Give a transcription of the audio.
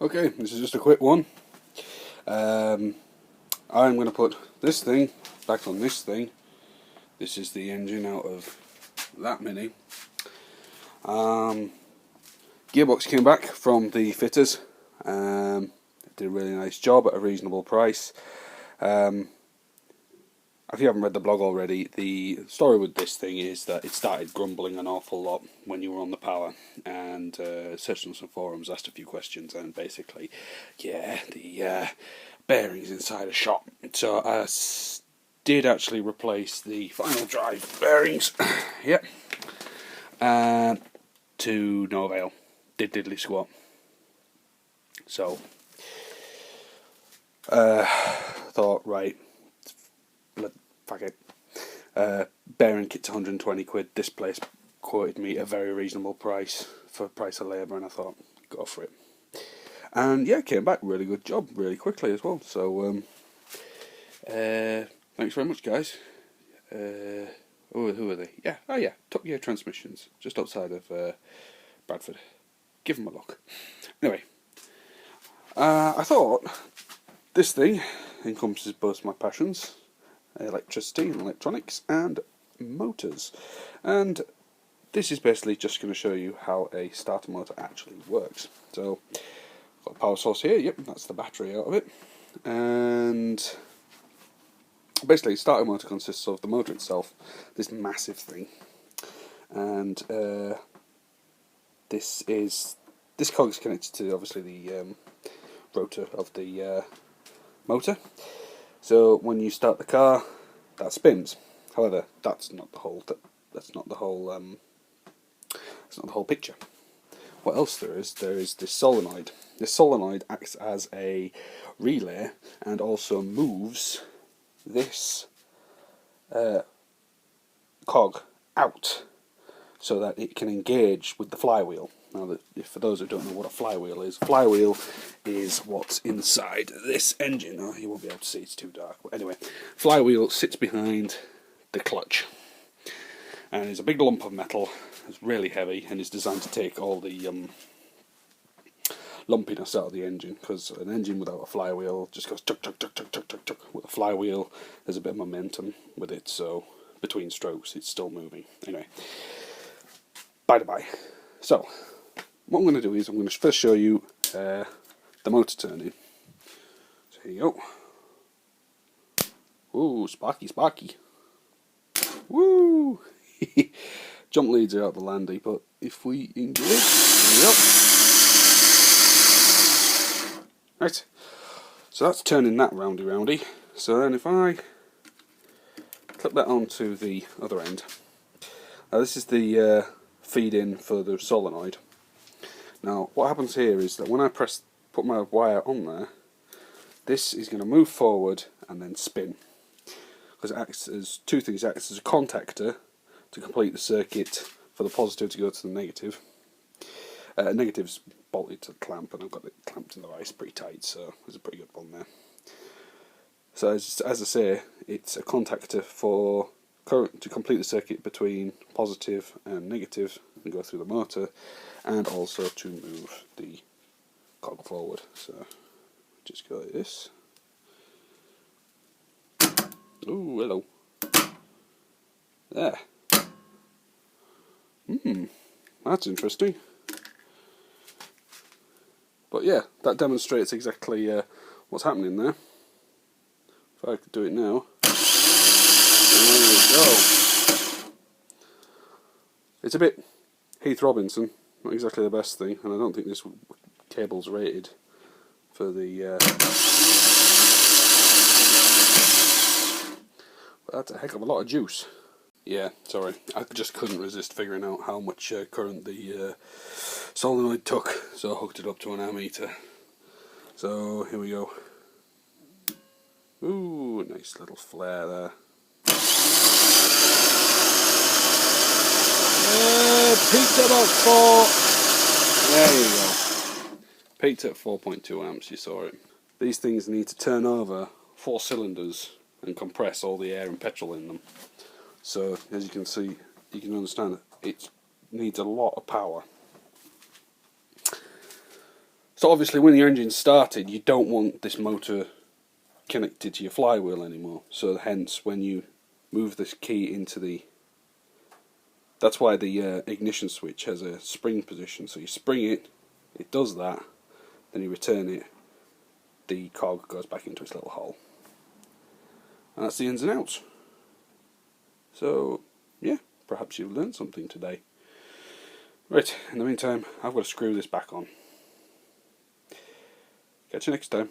Okay, this is just a quick one. I'm going to put this thing back on this thing. This is the engine out of that Mini. Gearbox came back from the fitters. Did a really nice job at a reasonable price. If you haven't read the blog already, the story with this thing is that it started grumbling an awful lot when you were on the power, and searched on some forums, asked a few questions, and basically, yeah, the bearings inside a shot. So I did actually replace the final drive bearings, yep, to no avail. Did diddly squat. So, thought, right, fuck it. Bearing kit's 120 quid. This place quoted me a very reasonable price for price of labour, and I thought, go for it. And yeah, came back really good job, really quickly as well. So thanks very much, guys. Who are they? Yeah, oh yeah, Top Gear Transmissions, just outside of Bradford. Give them a look. Anyway, I thought this thing encompasses both my passions: electricity and electronics and motors. And this is basically just going to show you how a starter motor actually works. So, got a power source here. Yep, that's the battery out of it. And basically, a starter motor consists of the motor itself, this massive thing, and this cog is connected to obviously the rotor of the motor. So when you start the car, that spins. However, that's not the whole. That's not the whole picture. What else there is this solenoid. This solenoid acts as a relay and also moves this cog out so that it can engage with the flywheel. Now, for those who don't know what a flywheel is what's inside this engine. Oh, you won't be able to see, it's too dark. But anyway, flywheel sits behind the clutch, and is a big lump of metal. It's really heavy, and is designed to take all the lumpiness out of the engine, because an engine without a flywheel just goes tuk tuk tuk tuk tuk tuk tuk. With a flywheel, there's a bit of momentum with it, so between strokes it's still moving. Anyway, by the by. So, what I'm going to do is I'm going to first show you the motor turning. So here you go. Ooh, sparky, sparky. Woo! Jump leads are out the landy, but if we engage, there we go. Right, so that's turning that roundy. So then if I clip that onto the other end, now this is the feed in for the solenoid. Now what happens here is that when I put my wire on there, this is going to move forward and then spin, because it acts as two things. It acts as a contactor to complete the circuit for the positive to go to the negative. Negative's bolted to the clamp, and I've got it clamped in the vise pretty tight, so there's a pretty good one there. So as I say, it's a contactor for current to complete the circuit between positive and negative and go through the motor, and also to move the cog forward. So just go like this. Ooh, hello. There. That's interesting. But yeah, that demonstrates exactly what's happening there. If I could do it now. There we go. It's a bit Heath Robinson, not exactly the best thing, and I don't think this cable's rated for the... But that's a heck of a lot of juice. Yeah, sorry, I just couldn't resist figuring out how much current the solenoid took, so I hooked it up to an ammeter. So here we go. Ooh, nice little flare there. Peaked at about 4. There you go. Peaked at 4.2 amps. You saw it. These things need to turn over 4 cylinders and compress all the air and petrol in them. So as you can see, you can understand it needs a lot of power. So obviously when your engine's started, you don't want this motor connected to your flywheel anymore. So hence when you move this key into the... That's why the ignition switch has a spring position. So you spring it, it does that, then you return it, the cog goes back into its little hole. And that's the ins and outs. So, yeah, perhaps you've learned something today. Right, in the meantime, I've got to screw this back on. Catch you next time.